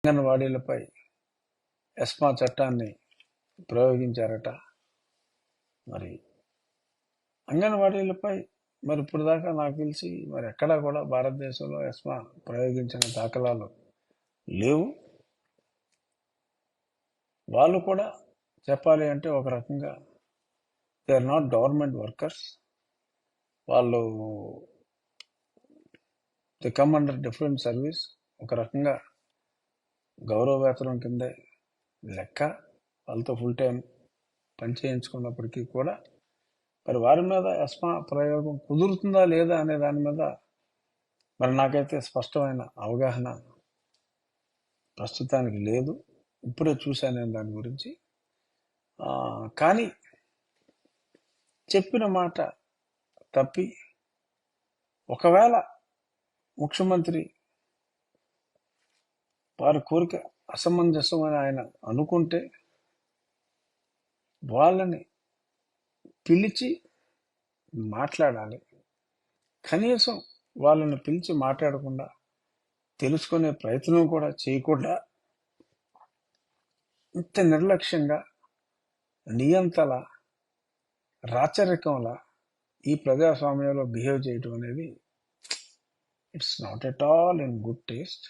అంగన్వాడీలపై ESMA చట్టాన్ని ప్రయోగించారట. మరి అంగన్వాడీలపై మరి ఇప్పుడు దాకా నాకు తెలిసి మరి ఎక్కడా కూడా భారతదేశంలో ఎస్మా ప్రయోగించిన దాఖలాలు లేవు. వాళ్ళు కూడా చెప్పాలి అంటే ఒక రకంగా they are not government workers. వాళ్ళు they come under different service. ఒక రకంగా గౌరవ వేతనం కిందే లెక్క. వాళ్ళతో ఫుల్ టైం పని చేయించుకున్నప్పటికీ కూడా మరి వారి మీద ఎస్మా ప్రయోగం కుదురుతుందా లేదా అనే దాని మీద మరి నాకైతే స్పష్టమైన అవగాహన ప్రస్తుతానికి లేదు. ఇప్పుడే చూశాను నేను దాని గురించి. కానీ చెప్పిన మాట తప్పి ఒకవేళ ముఖ్యమంత్రి వారి కోరిక అసమంజసం అని ఆయన అనుకుంటే వాళ్ళని పిలిచి మాట్లాడాలి. కనీసం వాళ్ళని పిలిచి మాట్లాడకుండా, తెలుసుకునే ప్రయత్నం కూడా చేయకుండా ఇంత నిర్లక్ష్యంగా, నియంతల, రాచరికంలా ఈ ప్రజాస్వామ్యంలో బిహేవ్ చేయటం అనేది it's not at all in good taste.